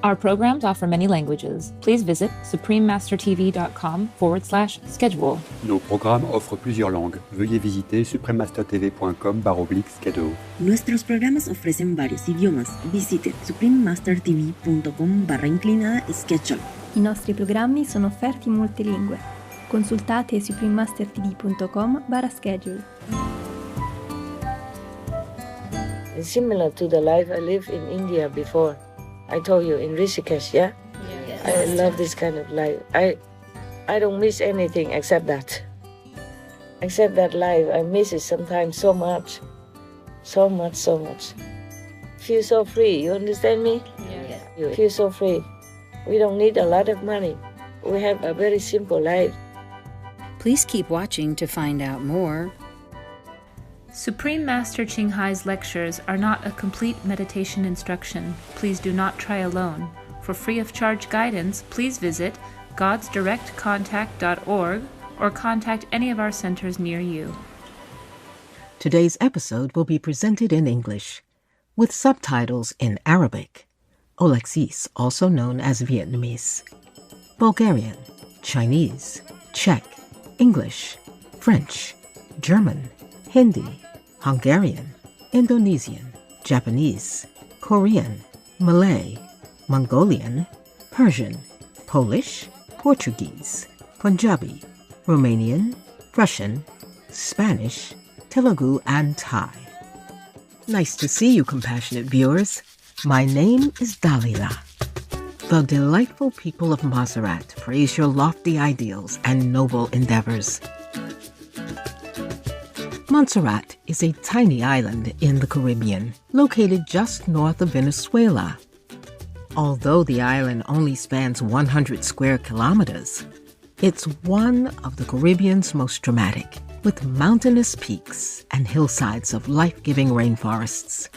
Our programs offer many languages. Please visit suprememastertv.com/schedule. Nos programmes offrent plusieurs langues. Veuillez visiter suprememastertv.com/schedule. Nuestros programas ofrecen varios idiomas. Visite suprememastertv.com/schedule. I nostri programmi sono offerti in molte lingue. Consultate suprememastertv.com/schedule. It's similar to the life I lived in India before. I told you in Rishikesh, yeah? Yes. I love this kind of life. I don't miss anything except that. Except that life. I miss it sometimes so much. So much, so much. Feel so free, you understand me? Yes. You feel so free. We don't need a lot of money. We have a very simple life. Please keep watching to find out more. Supreme Master Ching Hai's lectures are not a complete meditation instruction. Please do not try alone. For free of charge guidance, please visit godsdirectcontact.org or contact any of our centers near you. Today's episode will be presented in English, with subtitles in Arabic, Olexis, also known as Vietnamese, Bulgarian, Chinese, Czech, English, French, German, Hindi, Hungarian, Indonesian, Japanese, Korean, Malay, Mongolian, Persian, Polish, Portuguese, Punjabi, Romanian, Russian, Spanish, Telugu, and Thai. Nice to see you, compassionate viewers. My name is Dalila. The delightful people of Montserrat praise your lofty ideals and noble endeavors. Montserrat is a tiny island in the Caribbean, located just north of Venezuela. Although the island only spans 100 square kilometers, it's one of the Caribbean's most dramatic, with mountainous peaks and hillsides of life-giving rainforests.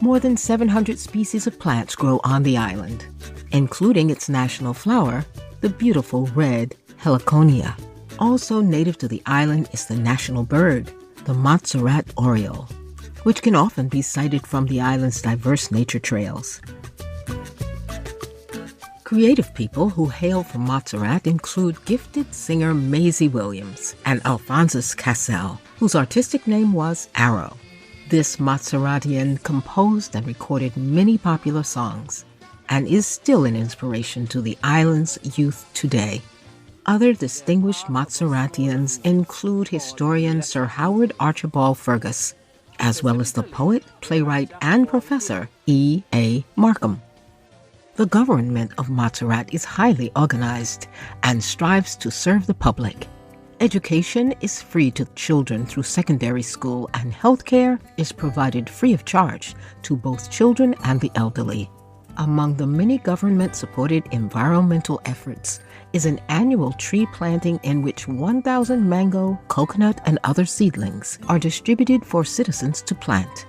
More than 700 species of plants grow on the island, including its national flower, the beautiful red heliconia. Also native to the island is the national bird, the Montserrat oriole, which can often be sighted from the island's diverse nature trails. Creative people who hail from Montserrat include gifted singer Maisie Williams and Alphonsus Cassell, whose artistic name was Arrow. This Montserratian composed and recorded many popular songs and is still an inspiration to the island's youth today. Other distinguished Montserratians include historian Sir Howard Archibald Fergus, as well as the poet, playwright, and professor E. A. Markham. The government of Montserrat is highly organized and strives to serve the public. Education is free to children through secondary school, and healthcare is provided free of charge to both children and the elderly. Among the many government-supported environmental efforts is an annual tree planting in which 1,000 mango, coconut, and other seedlings are distributed for citizens to plant.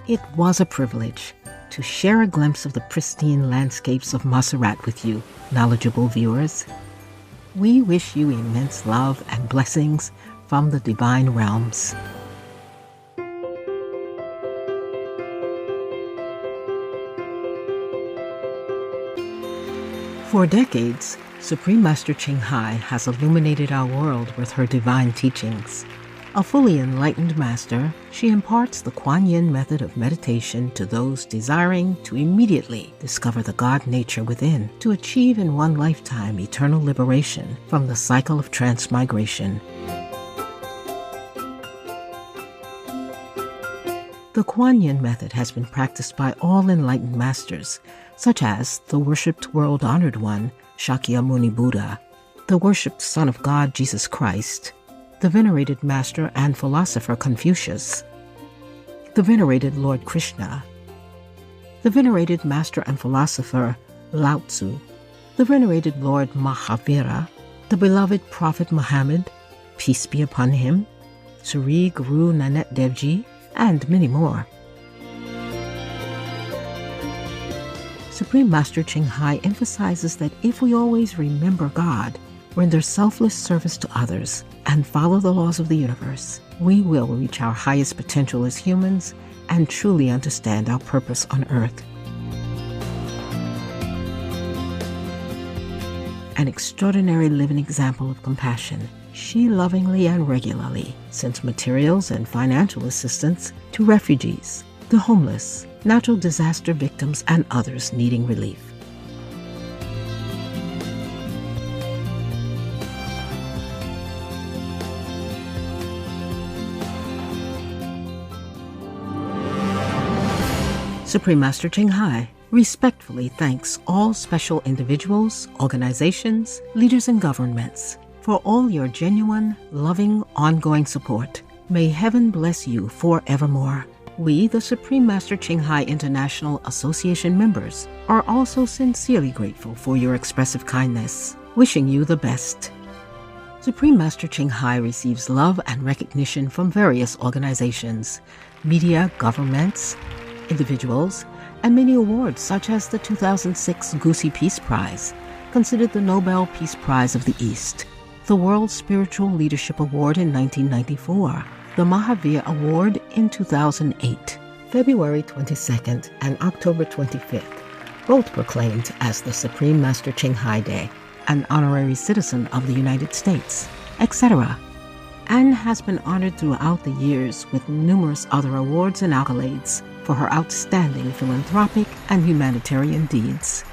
It was a privilege to share a glimpse of the pristine landscapes of Montserrat with you, knowledgeable viewers. We wish you immense love and blessings from the divine realms. For decades, Supreme Master Ching Hai has illuminated our world with her divine teachings. A fully enlightened master, she imparts the Kuan Yin method of meditation to those desiring to immediately discover the God nature within, to achieve in one lifetime eternal liberation from the cycle of transmigration. The Kuan Yin method has been practiced by all enlightened masters, such as the worshipped world-honored one, Shakyamuni Buddha, the worshipped Son of God, Jesus Christ, the venerated master and philosopher Confucius, the venerated Lord Krishna, the venerated master and philosopher Lao Tzu, the venerated Lord Mahavira, the beloved Prophet Muhammad, peace be upon him, Sri Guru Nanak Dev Ji, and many more. Supreme Master Ching Hai emphasizes that if we always remember God, render selfless service to others, and follow the laws of the universe, we will reach our highest potential as humans and truly understand our purpose on Earth. an extraordinary living example of compassion. She lovingly and regularly sends materials and financial assistance to refugees, the homeless, natural disaster victims, and others needing relief. Supreme Master Ching Hai respectfully thanks all special individuals, organizations, leaders, and governments for all your genuine, loving, ongoing support. May heaven bless you forevermore. We, the Supreme Master Ching Hai International Association members, are also sincerely grateful for your expressive kindness, wishing you the best. Supreme Master Ching Hai receives love and recognition from various organizations, media, governments, individuals, and many awards such as the 2006 Gusi Peace Prize, considered the Nobel Peace Prize of the East, the World Spiritual Leadership Award in 1994, the Mahavir Award in 2008, February 22nd and October 25th, both proclaimed as the Supreme Master Ching Hai Day, an honorary citizen of the United States, etc., and has been honored throughout the years with numerous other awards and accolades for her outstanding philanthropic and humanitarian deeds.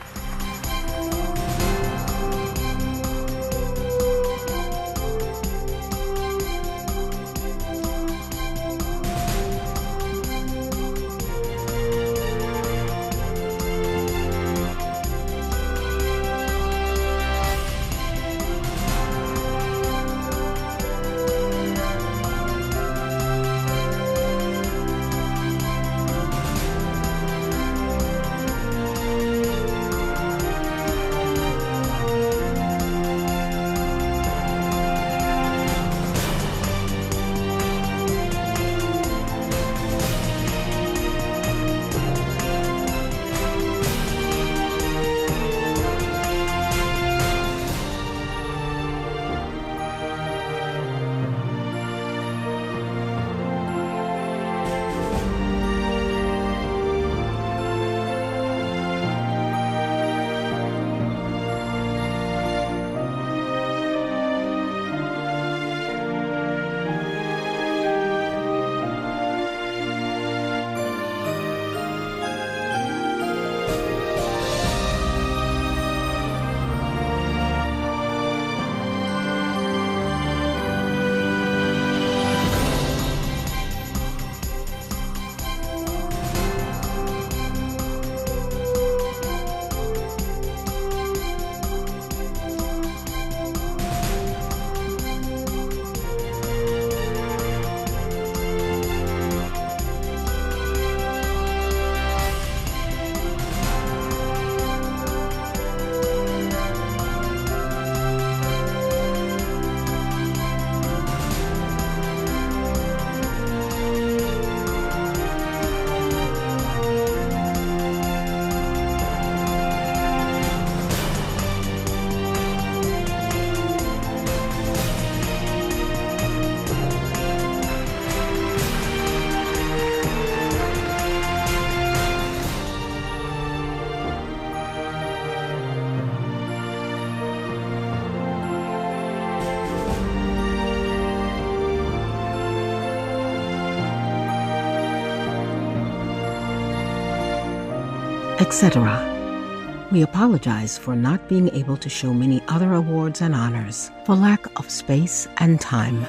etc. We apologize for not being able to show many other awards and honors for lack of space and time.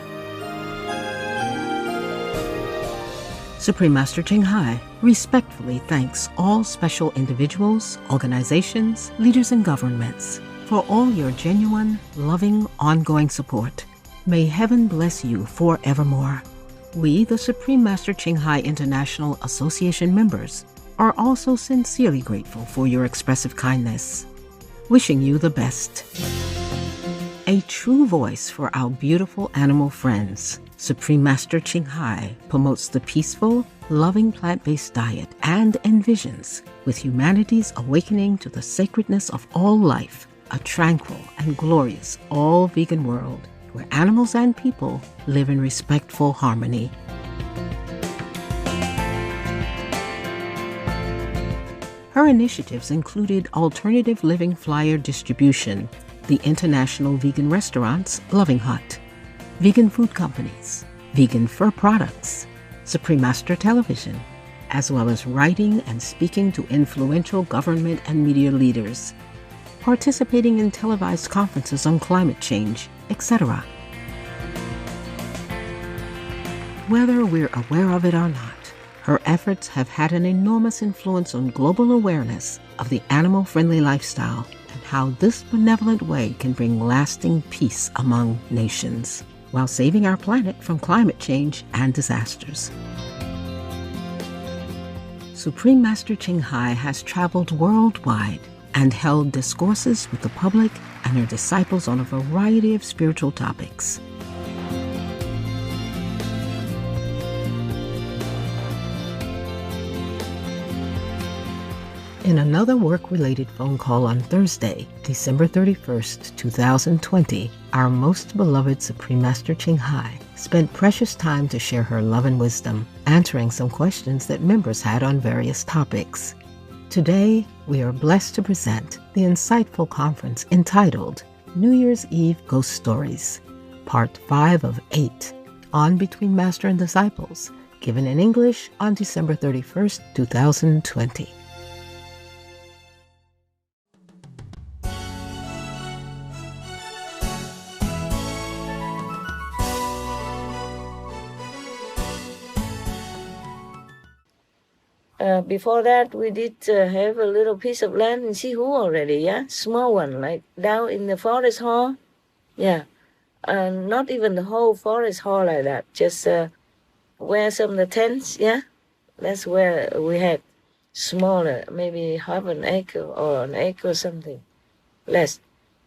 Supreme Master Ching Hai respectfully thanks all special individuals, organizations, leaders, and governments for all your genuine, loving, ongoing support. May heaven bless you forevermore. We, the Supreme Master Ching Hai International Association members, are also sincerely grateful for your expressive kindness, wishing you the best. A true voice for our beautiful animal friends, Supreme Master Ching Hai promotes the peaceful, loving plant-based diet and envisions, with humanity's awakening to the sacredness of all life, a tranquil and glorious all-vegan world where animals and people live in respectful harmony. Her initiatives included alternative living flyer distribution, the international vegan restaurants Loving Hut, vegan food companies, vegan fur products, Supreme Master Television, as well as writing and speaking to influential government and media leaders, participating in televised conferences on climate change, etc. Whether we're aware of it or not, her efforts have had an enormous influence on global awareness of the animal-friendly lifestyle and how this benevolent way can bring lasting peace among nations, while saving our planet from climate change and disasters. Supreme Master Ching Hai has traveled worldwide and held discourses with the public and her disciples on a variety of spiritual topics. In another work-related phone call on Thursday, December 31st, 2020, our most beloved Supreme Master Ching Hai spent precious time to share her love and wisdom, answering some questions that members had on various topics. Today, we are blessed to present the insightful conference entitled New Year's Eve Ghost Stories, Part 5 of 8, on Between Master and Disciples, given in English on December 31st, 2020. Before that, we did have a little piece of land in Sihu already, yeah? Small one, like down in the forest hall. Yeah. Not even the whole forest hall like that, just where some of the tents, yeah? That's where we had smaller, maybe half an acre or an acre or something, less.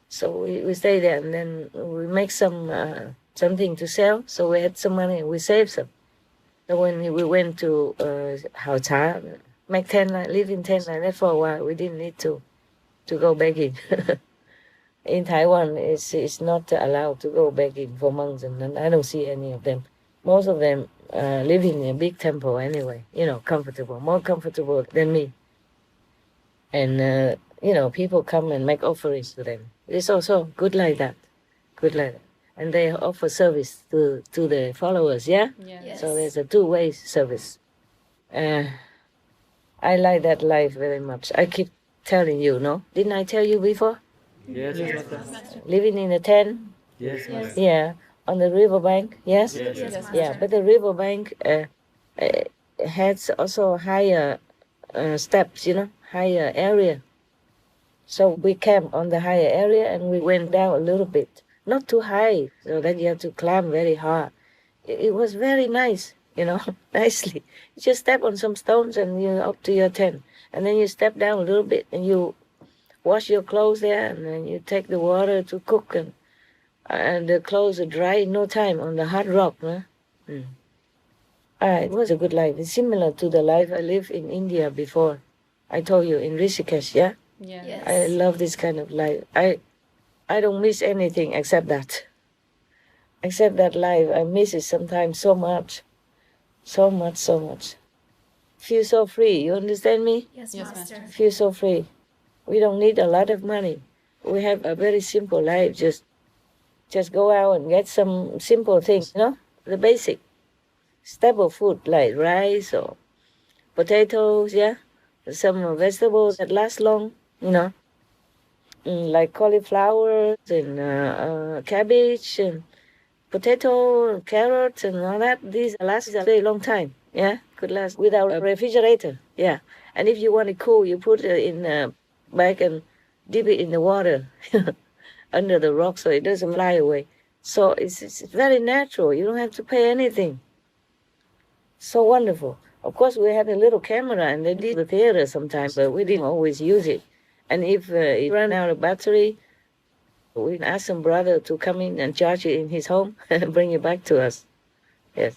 So we stayed there, and then we make some something to sell, so we had some money, and we saved some. So when we went to Hao Cha, make tent, live in tent like that for a while, we didn't need to go begging. In Taiwan, it's not allowed to go begging for monks, and I don't see any of them. Most of them live in a big temple anyway, comfortable, more comfortable than me. And, people come and make offerings to them. It's also good like that, And they offer service to the followers, yeah? Yes. So there's a two-way service. I like that life very much. I keep telling you, no? Didn't I tell you before? Yes. Living in a tent? Yes. Yeah. On the riverbank, yes? Yes. Yeah, but the riverbank has also higher steps, higher area. So we camped on the higher area and we went down a little bit. Not too high, so that you have to climb very hard. It was very nice, nicely. You just step on some stones and you're up to your tent. And then you step down a little bit and you wash your clothes there, and then you take the water to cook, and the clothes are dry in no time on the hard rock. Huh? It was a good life. It's similar to the life I lived in India before. I told you, in Rishikesh, yeah? Yes. I love this kind of life. I don't miss anything except that. Except that life. I miss it sometimes so much. So much. Feel so free. You understand me? Yes, Master. Feel so free. We don't need a lot of money. We have a very simple life. Just go out and get some simple things, the basic. Staple food like rice or potatoes, yeah? Some vegetables that last long, like cauliflower and cabbage and potato and carrots and all that. These last a very long time, yeah? Could last without a refrigerator, yeah. And if you want it cool, you put it in a bag and dip it in the water under the rock so it doesn't fly away. So it's very natural. You don't have to pay anything. So wonderful. Of course, we had a little camera and they did the theater sometimes, but we didn't always use it. And if it ran out of battery, we asked some brother to come in and charge it in his home and bring it back to us. Yes.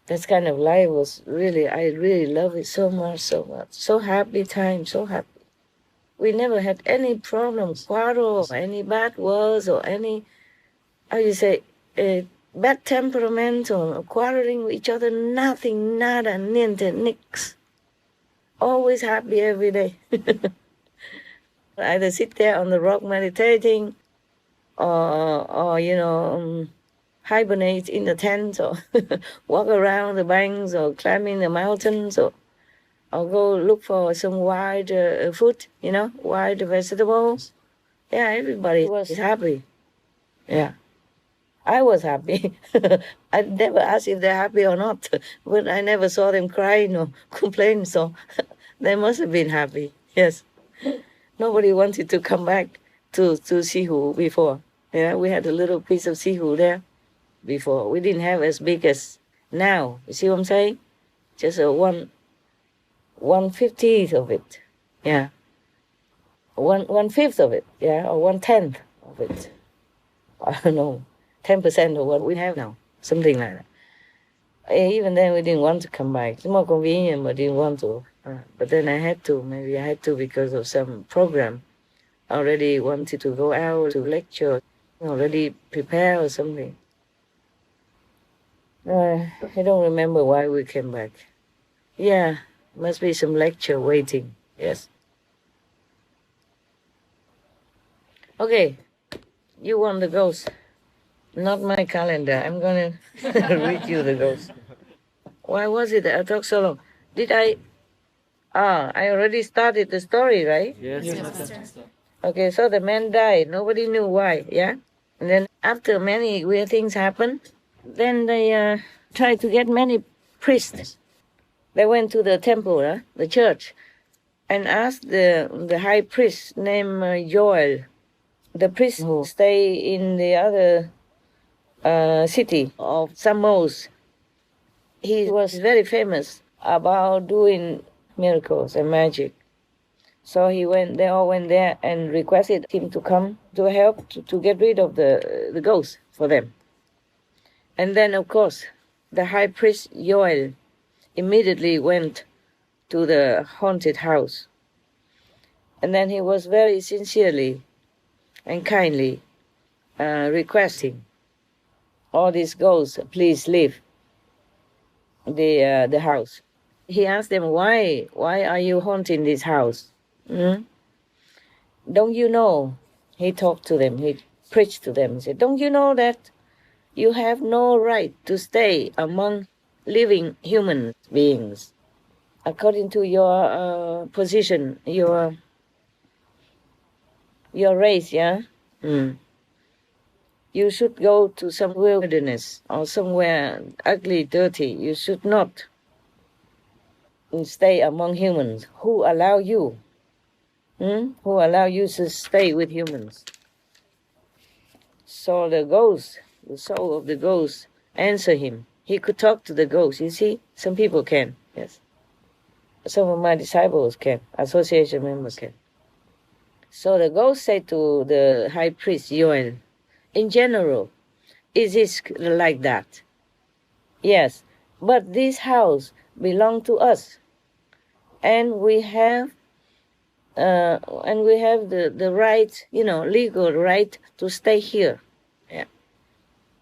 That kind of life was really, I really love it so much. So happy time, so happy. We never had any problems, quarrel, or any bad words, or any, bad temperament or quarreling with each other. Nothing, nada, niente, nix. Always happy every day. Either sit there on the rock meditating, or hibernate in the tent, or walk around the banks, or climb in the mountains, or go look for some wild food, wild vegetables. Yeah, everybody was happy. Yeah. I was happy. I never asked if they're happy or not, but I never saw them crying or complain, so they must have been happy. Yes. Nobody wanted to come back to Sihu before. Yeah, we had a little piece of Sihu there before. We didn't have as big as now. You see what I'm saying? Just a 1/50th of it. Yeah. 1/5 of it. Yeah, or 1/10 of it. I don't know. 10% of what we have now, something like that. Even then, we didn't want to come back. It's more convenient, but didn't want to. But then I had to. Maybe I had to because of some program. I already wanted to go out to lecture, already prepare or something. I don't remember why we came back. Yeah, must be some lecture waiting. Yes. Okay, you want the ghost. Not my calendar. I'm going to read you the ghost. Why was it that I talked so long? Did I? I already started the story, right? Yes. Okay, so the man died. Nobody knew why, yeah? And then after many weird things happened, then they tried to get many priests. They went to the temple, the church, and asked the high priest named Joel, the priest who stay in the other city of Samos. He was very famous about doing miracles and magic. So they all went there and requested him to come to help to get rid of the ghosts for them. And then, of course, the high priest Joel immediately went to the haunted house. And then he was very sincerely and kindly requesting all these ghosts, please leave the house. He asked them, why are you haunting this house? Don't you know? He talked to them, he preached to them. He said, don't you know that you have no right to stay among living human beings? According to your position, your race, yeah? You should go to some wilderness or somewhere ugly, dirty. You should not stay among humans. Who allow you? Who allow you to stay with humans? So the ghost, the soul of the ghost, answer him. He could talk to the ghost. You see, some people can. Yes, some of my disciples can. Association members can. So the ghost said to the high priest Joel, in general, it is like that. Yes, but this house belongs to us, and we have the right, legal right to stay here. Yeah.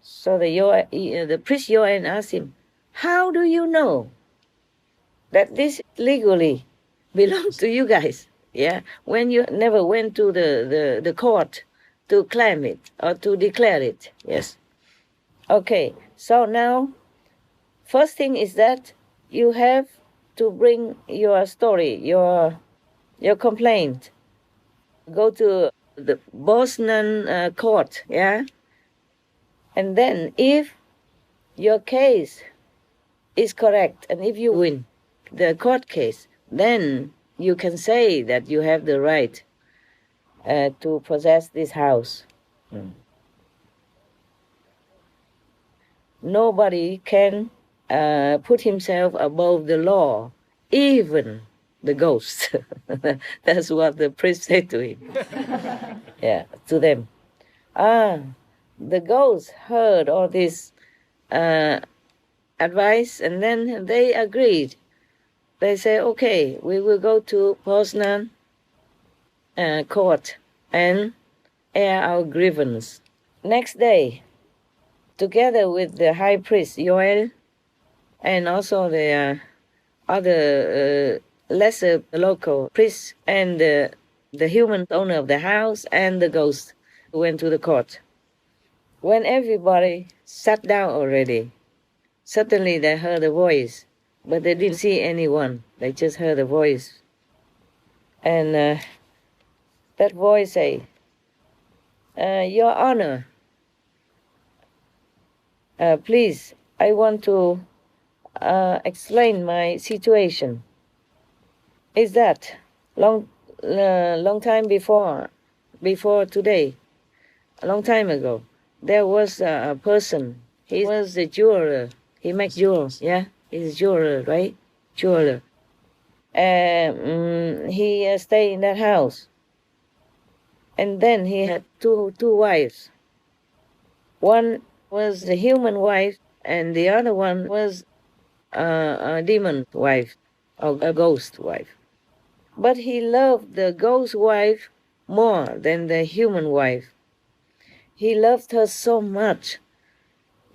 So the priest Joel asked him, how do you know that this legally belongs to you guys? Yeah, when you never went to the court to claim it or to declare it. Yes. Okay, so now, first thing is that you have to bring your story, your complaint. Go to the Bosnian court, yeah? And then if your case is correct, and if you win the court case, then you can say that you have the right to possess this house. Nobody can put himself above the law, even the ghost. That's what the priest said to him. Yeah, to them. The ghost heard all this advice, and then they agreed. They say, okay, we will go to Poznan court and air our grievance. Next day, together with the high priest Joel and also the other lesser local priests and the the human owner of the house and the ghost went to the court. When everybody sat down already, suddenly they heard a voice, but they didn't see anyone. They just heard a voice. And that voice say, Your Honor, please, I want to explain my situation. Is that long time before today, a long time ago, there was a person. He was a jeweler. He makes jewels, yeah? He's a jeweler, right? Jeweler. He stayed in that house. And then he had two wives. One was the human wife, and the other one was a demon wife, or a ghost wife. But he loved the ghost wife more than the human wife. He loved her so much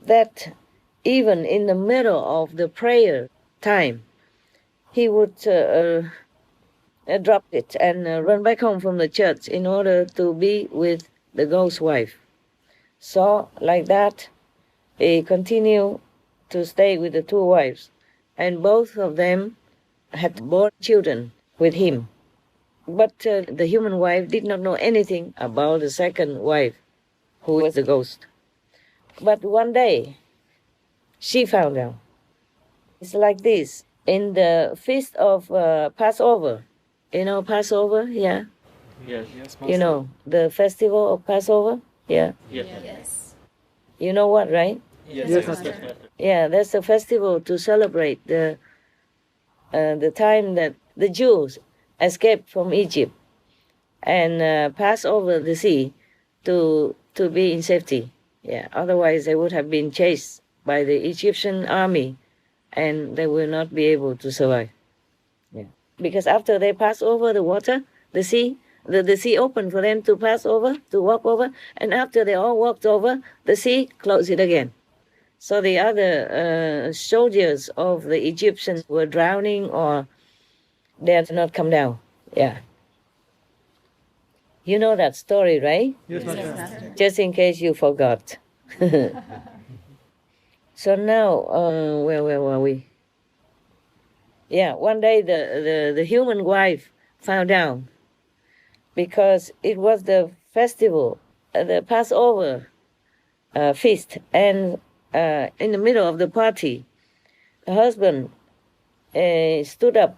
that even in the middle of the prayer time, he would drop it and run back home from the church in order to be with the ghost wife. So, like that, he continued to stay with the two wives, and both of them had born children with him. But the human wife did not know anything about the second wife, who was the ghost. But one day, she found out. It's like this. In the feast of Passover, you know Passover, yeah? Yes. You know, the festival of Passover, yeah? Yes. You know what, right? Yes. Yeah, that's a festival to celebrate the time that the Jews escaped from Egypt and passed over the sea to be in safety. Yeah, otherwise they would have been chased by the Egyptian army, and they will not be able to survive. Yeah, because after they pass over the water, the sea opened for them to pass over, to walk over, and after they all walked over, the sea closed it again. So the other soldiers of the Egyptians were drowning or they had not come down. Yeah. You know that story, right? Yes, Master. Just in case you forgot. So now, where were we? Yeah, one day the human wife found out because it was the festival, the Passover feast, and in the middle of the party, the husband stood up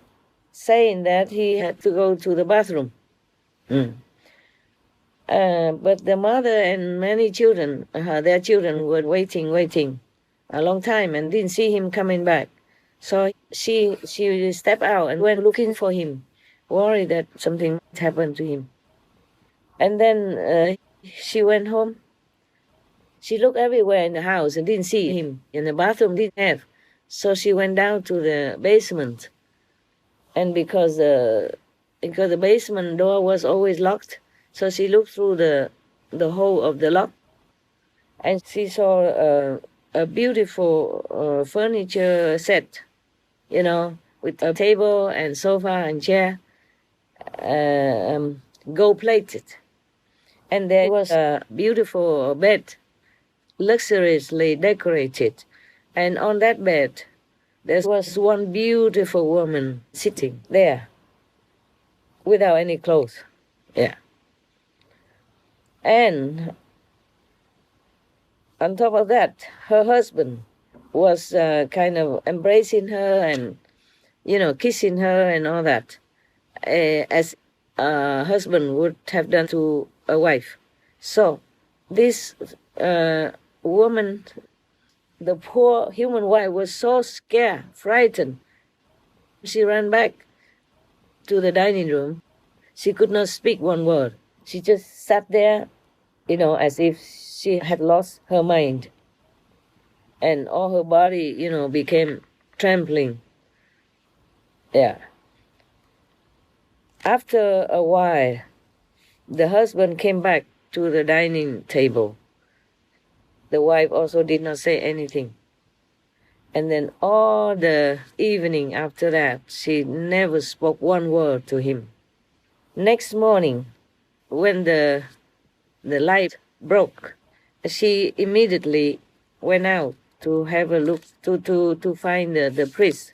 saying that he had to go to the bathroom. But the mother and many children, their children were waiting a long time and didn't see him coming back. So she stepped out and went looking for him, worried that something might happen to him. And then she went home. She looked everywhere in the house and didn't see him. In the bathroom didn't have. So she went down to the basement. And because the basement door was always locked, so she looked through the hole of the lock, and she saw a beautiful furniture set, you know, with a table and sofa and chair, gold-plated. And there was a beautiful bed, luxuriously decorated. And on that bed, there was one beautiful woman sitting there without any clothes. Yeah. And on top of that, her husband was kind of embracing her and, you know, kissing her and all that, as a husband would have done to a wife. So this woman, the poor human wife, was so scared, frightened. She ran back to the dining room. She could not speak one word. She just sat there, you know, as if she had lost her mind. And all her body, you know, became trembling. Yeah. After a while, the husband came back to the dining table. The wife also did not say anything. And then all the evening after that, she never spoke one word to him. Next morning, when the light broke, she immediately went out to have a look, to find the priest,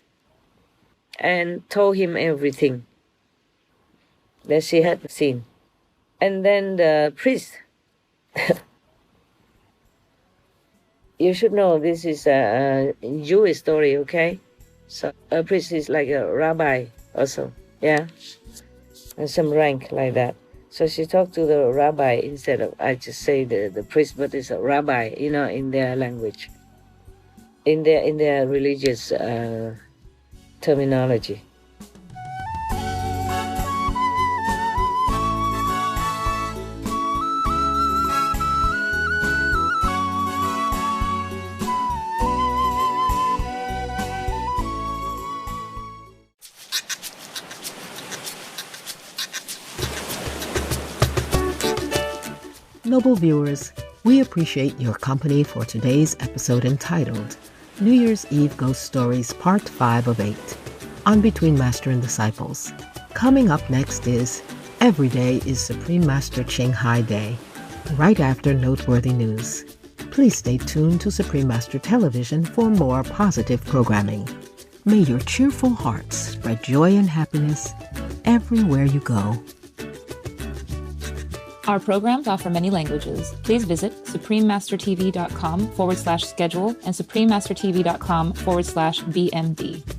and told him everything that she had seen. And then the priest, you should know this is a Jewish story, okay? So a priest is like a rabbi also, yeah? And some rank like that. So she talked to the rabbi instead of, I just say the priest, but it's a rabbi, in their language, in their religious terminology. Noble viewers, we appreciate your company for today's episode entitled New Year's Eve Ghost Stories Part 5 of 8 on Between Master and Disciples. Coming up next is Every Day is Supreme Master Ching Hai Day, right after noteworthy news. Please stay tuned to Supreme Master Television for more positive programming. May your cheerful hearts spread joy and happiness everywhere you go. Our programs offer many languages. Please visit suprememastertv.com/schedule and suprememastertv.com/BMD.